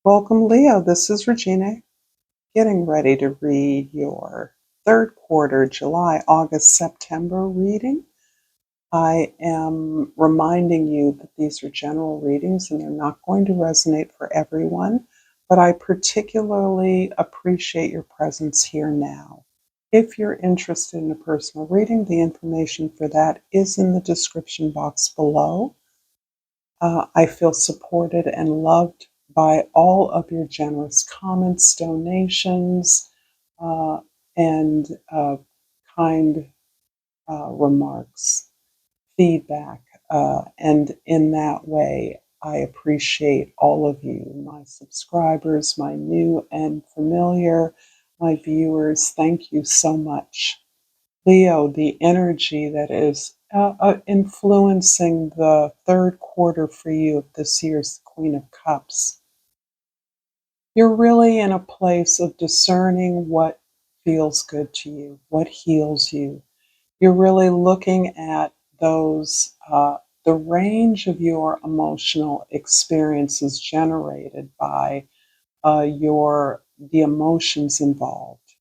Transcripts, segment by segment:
Welcome, Leo. This is Regina, getting ready to read your third quarter, July, August, September reading. I am reminding you that these are general readings and they're not going to resonate for everyone, but I particularly appreciate your presence here now. If you're interested in a personal reading, the information for that is in the description box below. I feel supported and loved by all of your generous comments, donations, uh, and kind remarks, feedback. And in that way, I appreciate all of you, my subscribers, my new and familiar, my viewers. Thank you so much. Leo, the energy that is influencing the third quarter for you of this year's Queen of Cups. You're really in a place of discerning what feels good to you, what heals you. You're really looking at the range of your emotional experiences generated by the emotions involved.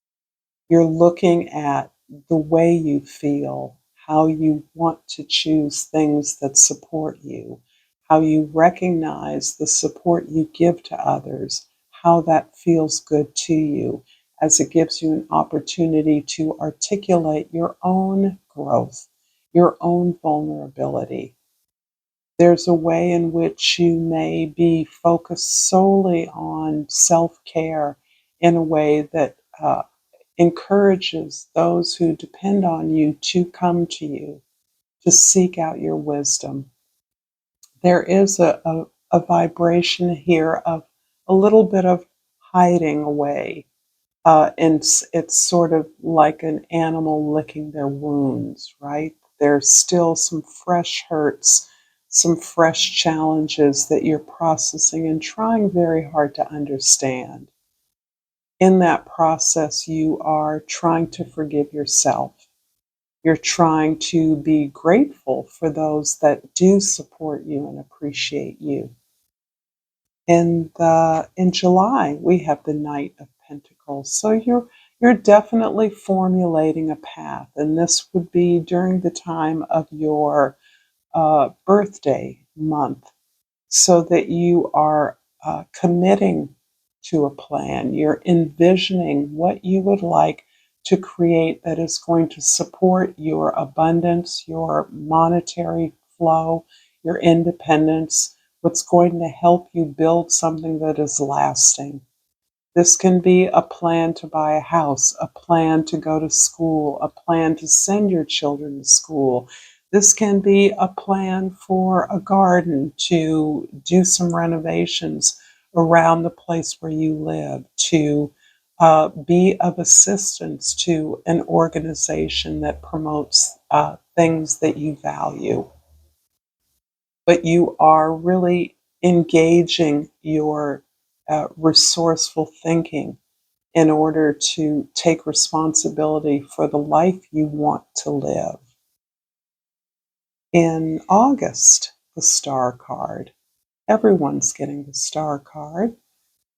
You're looking at the way you feel, how you want to choose things that support you, how you recognize the support you give to others, how that feels good to you, as it gives you an opportunity to articulate your own growth, your own vulnerability. There's a way in which you may be focused solely on self-care in a way that encourages those who depend on you to come to you, to seek out your wisdom. There is a vibration here of a little bit of hiding away. And it's sort of like an animal licking their wounds, right? There's still some fresh hurts, some fresh challenges that you're processing and trying very hard to understand. In that process, you are trying to forgive yourself. You're trying to be grateful for those that do support you and appreciate you. In July, we have the Knight of Pentacles. So you're definitely formulating a path, and this would be during the time of your birthday month, so that you are committing to a plan. You're envisioning what you would like to create that is going to support your abundance, your monetary flow, your independence, what's going to help you build something that is lasting. This can be a plan to buy a house, a plan to go to school, a plan to send your children to school. This can be a plan for a garden, to do some renovations around the place where you live, to be of assistance to an organization that promotes things that you value. But you are really engaging your resourceful thinking in order to take responsibility for the life you want to live. In August, the Star card. Everyone's getting the Star card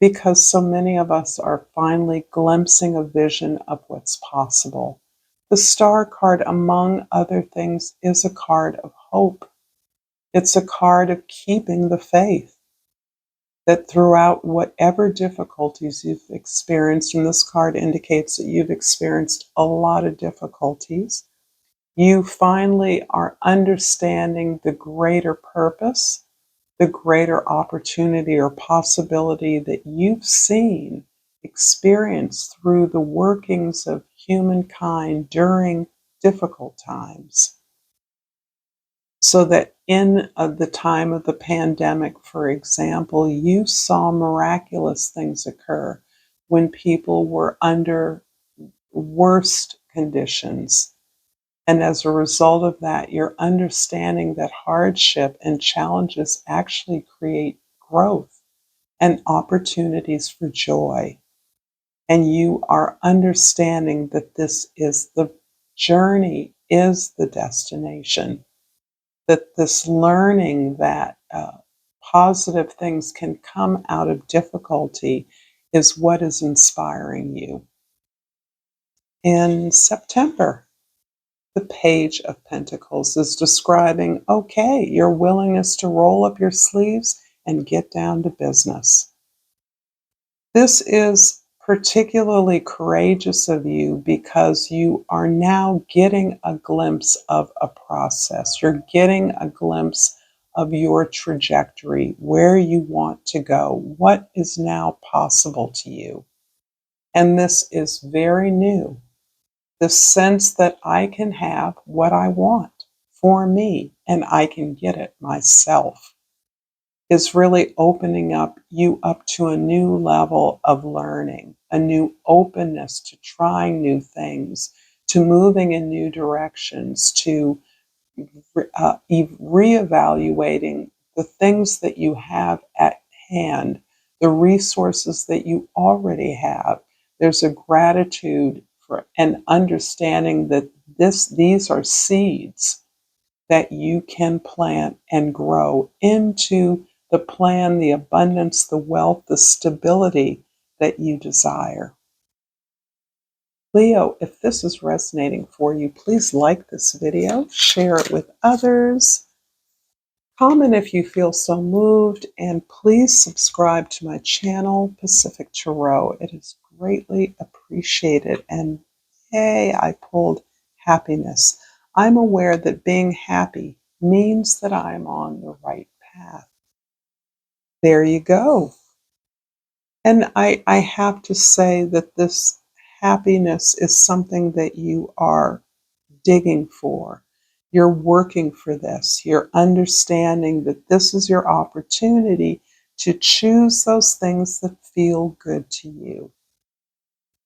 because so many of us are finally glimpsing a vision of what's possible. The Star card, among other things, is a card of hope. It's a card of keeping the faith. That throughout whatever difficulties you've experienced, and this card indicates that you've experienced a lot of difficulties, you finally are understanding the greater purpose, the greater opportunity or possibility that you've seen, experienced through the workings of humankind during difficult times. So that in the time of the pandemic, for example, you saw miraculous things occur when people were under worst conditions. And as a result of that, you're understanding that hardship and challenges actually create growth and opportunities for joy. And you are understanding that this is the journey, is the destination, that this learning that positive things can come out of difficulty is what is inspiring you. In September, the Page of Pentacles is describing, okay, your willingness to roll up your sleeves and get down to business. This is particularly courageous of you because you are now getting a glimpse of a process. You're getting a glimpse of your trajectory, where you want to go, what is now possible to you. And this is very new. The sense that I can have what I want for me and I can get it myself is really opening you up to a new level of learning, a new openness to trying new things, to moving in new directions, to reevaluating the things that you have at hand, the resources that you already have. There's a gratitude for an understanding that these are seeds that you can plant and grow into the plan, the abundance, the wealth, the stability that you desire. Leo, if this is resonating for you, please like this video, share it with others, comment if you feel so moved, and please subscribe to my channel, Pacific Tarot. It is greatly appreciated. And yay, I pulled happiness. I'm aware that being happy means that I'm on the right path. There you go. And I have to say that this happiness is something that you are digging for. You're working for this. You're understanding that this is your opportunity to choose those things that feel good to you.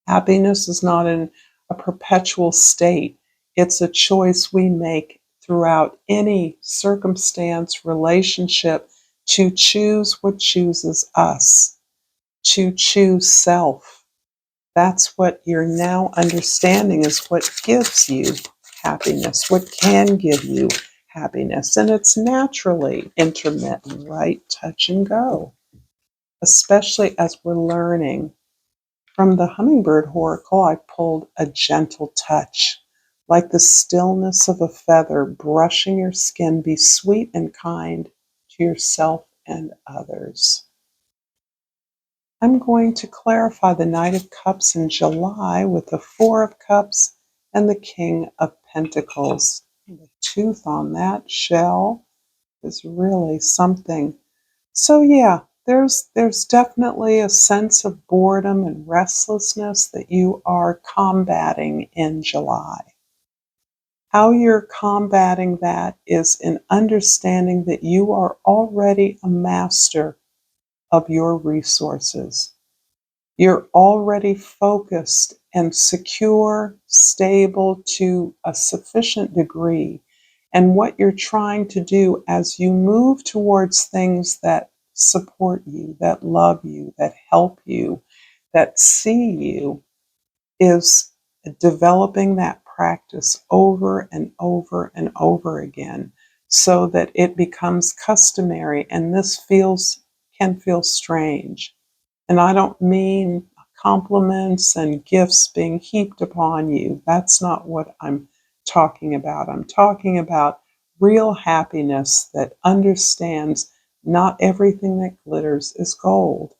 Happiness is not in a perpetual state. It's a choice we make throughout any circumstance, relationship, to choose what chooses us, to choose self. That's what you're now understanding is what gives you happiness, what can give you happiness. And it's naturally intermittent, right? Touch and go, especially as we're learning. From the Hummingbird Oracle, I pulled a gentle touch, like the stillness of a feather brushing your skin. Be sweet and kind to yourself and others. I'm going to clarify the Knight of Cups in July with the Four of Cups and the King of Pentacles. The tooth on that shell is really something. So yeah, there's definitely a sense of boredom and restlessness that you are combating in July. How you're combating that is in understanding that you are already a master of your resources. You're already focused and secure, stable to a sufficient degree. And what you're trying to do as you move towards things that support you, that love you, that help you, that see you, is developing that practice over and over and over again so that it becomes customary. And this can feel strange. And I don't mean compliments and gifts being heaped upon you. That's not what I'm talking about. I'm talking about real happiness that understands not everything that glitters is gold.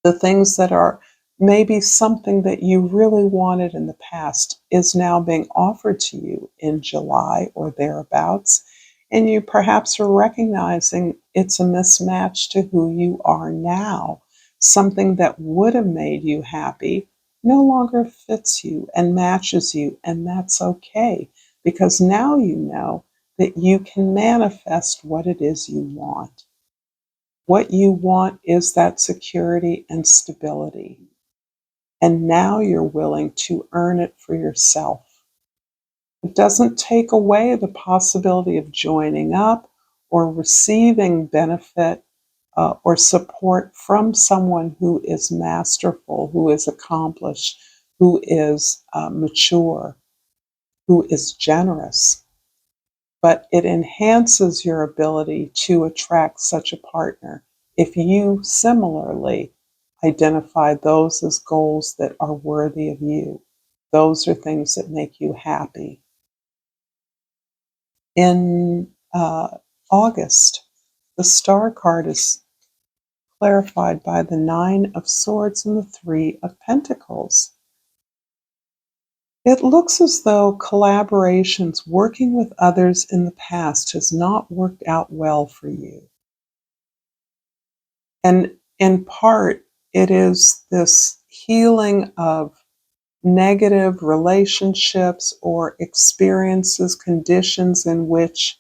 The things that are maybe something that you really wanted in the past is now being offered to you in July or thereabouts. And you perhaps are recognizing it's a mismatch to who you are now. Something that would have made you happy no longer fits you and matches you, and that's okay because now you know that you can manifest what it is you want. What you want is that security and stability. And now you're willing to earn it for yourself. It doesn't take away the possibility of joining up or receiving benefit or support from someone who is masterful, who is accomplished, who is mature, who is generous. but it enhances your ability to attract such a partner if you similarly identify those as goals that are worthy of you. Those are things that make you happy. In August, the star card is clarified by the Nine of Swords and the Three of Pentacles. It looks as though collaborations working with others in the past has not worked out well for you. And in part, it is this healing of negative relationships or experiences, conditions in which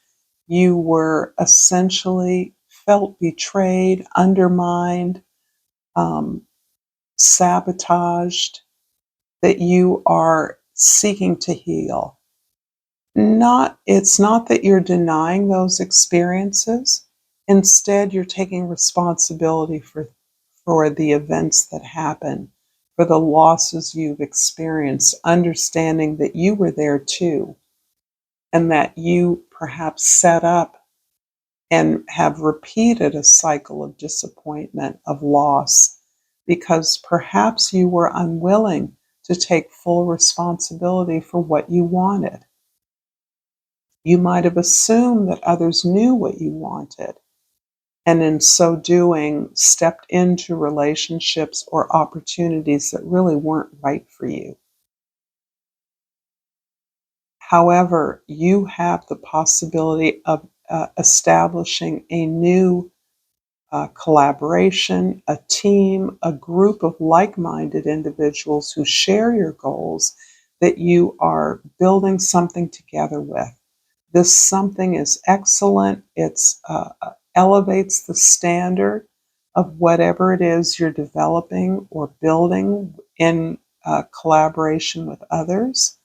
you were essentially felt betrayed, undermined, um, sabotaged, that you are seeking to heal. It's not that you're denying those experiences. Instead, you're taking responsibility for the events that happen, for the losses you've experienced, understanding that you were there too, and that you perhaps set up and have repeated a cycle of disappointment, of loss, because perhaps you were unwilling to take full responsibility for what you wanted. You might have assumed that others knew what you wanted, and in so doing, stepped into relationships or opportunities that really weren't right for you. However, you have the possibility of establishing a new collaboration, a team, a group of like-minded individuals who share your goals, that you are building something together with. This something is excellent. It elevates the standard of whatever it is you're developing or building in collaboration with others.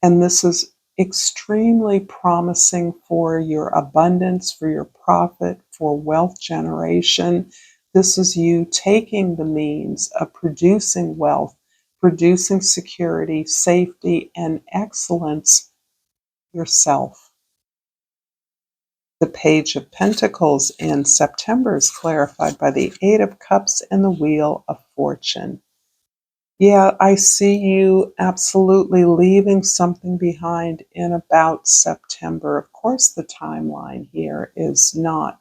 And this is extremely promising for your abundance, for your profit, for wealth generation. This is you taking the means of producing wealth, producing security, safety, and excellence yourself. The Page of Pentacles in September is clarified by the Eight of Cups and the Wheel of Fortune. Yeah, I see you absolutely leaving something behind in about September. Of course, the timeline here is not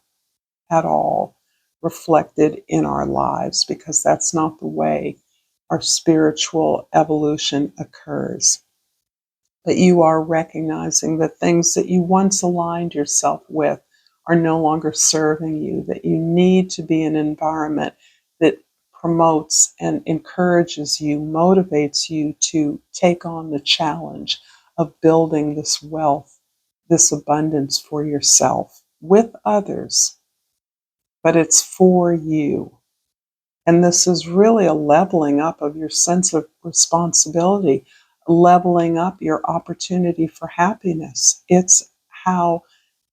at all reflected in our lives because that's not the way our spiritual evolution occurs. But you are recognizing that things that you once aligned yourself with are no longer serving you, that you need to be in an environment that promotes and encourages you, motivates you to take on the challenge of building this wealth, this abundance for yourself with others, but it's for you. And this is really a leveling up of your sense of responsibility, leveling up your opportunity for happiness. It's how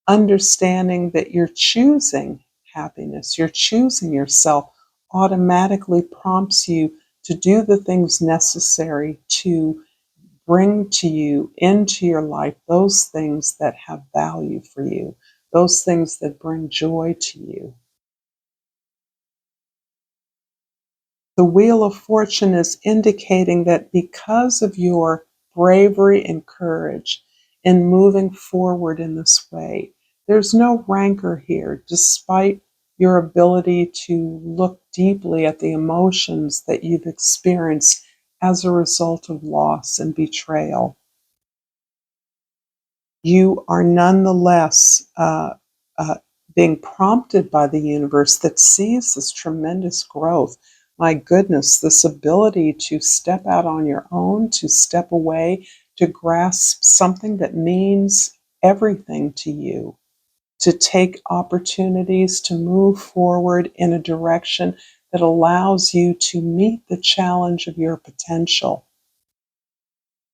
understanding that you're choosing happiness, you're choosing yourself, automatically prompts you to do the things necessary to bring to you into your life those things that have value for you, those things that bring joy to you. The Wheel of Fortune is indicating that because of your bravery and courage in moving forward in this way, there's no rancor here, despite your ability to look deeply at the emotions that you've experienced as a result of loss and betrayal. You are nonetheless uh, being prompted by the universe that sees this tremendous growth. My goodness, this ability to step out on your own, to step away, to grasp something that means everything to you, to take opportunities to move forward in a direction that allows you to meet the challenge of your potential.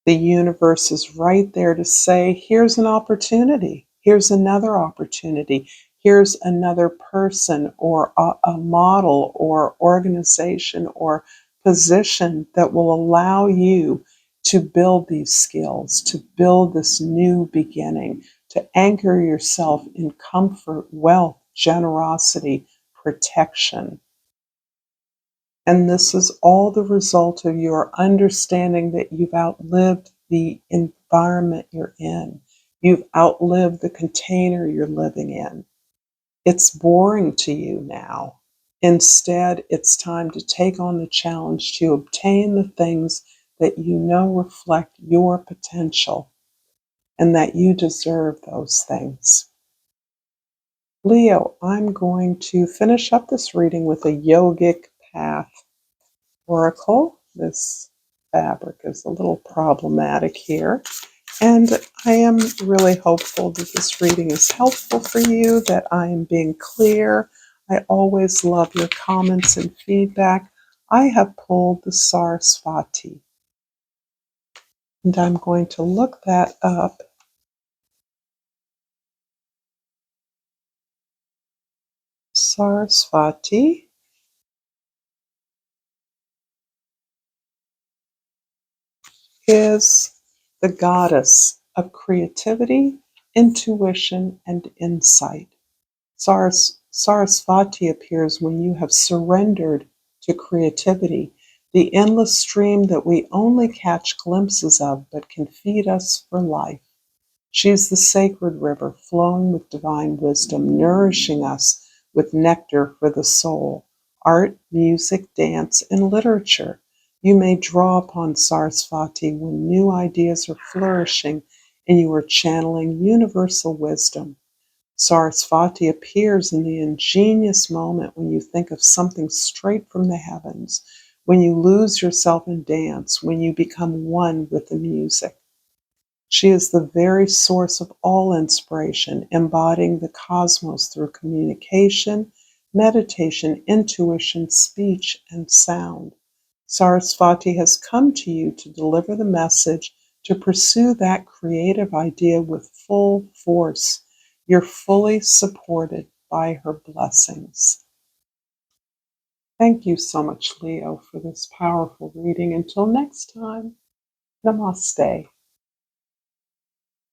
The universe is right there to say, here's an opportunity, here's another opportunity, here's another person or a model or organization or position that will allow you to build these skills, to build this new beginning, to anchor yourself in comfort, wealth, generosity, protection. And this is all the result of your understanding that you've outlived the environment you're in. You've outlived the container you're living in. It's boring to you now. Instead, it's time to take on the challenge to obtain the things that you know reflect your potential and that you deserve those things. Leo, I'm going to finish up this reading with a yogic path oracle. This fabric is a little problematic here. And I am really hopeful that this reading is helpful for you, that I am being clear. I always love your comments and feedback. I have pulled the Sarasvati, and I'm going to look that up. Sarasvati is the goddess of creativity, intuition, and insight. Sarasvati appears when you have surrendered to creativity, the endless stream that we only catch glimpses of but can feed us for life. She is the sacred river flowing with divine wisdom, nourishing us with nectar for the soul. Art, music, dance, and literature. You may draw upon Sarasvati when new ideas are flourishing and you are channeling universal wisdom. Sarasvati appears in the ingenious moment when you think of something straight from the heavens, when you lose yourself in dance, when you become one with the music. She is the very source of all inspiration, embodying the cosmos through communication, meditation, intuition, speech, and sound. Sarasvati has come to you to deliver the message to pursue that creative idea with full force. You're fully supported by her blessings. Thank you so much, Leo, for this powerful reading. Until next time, Namaste.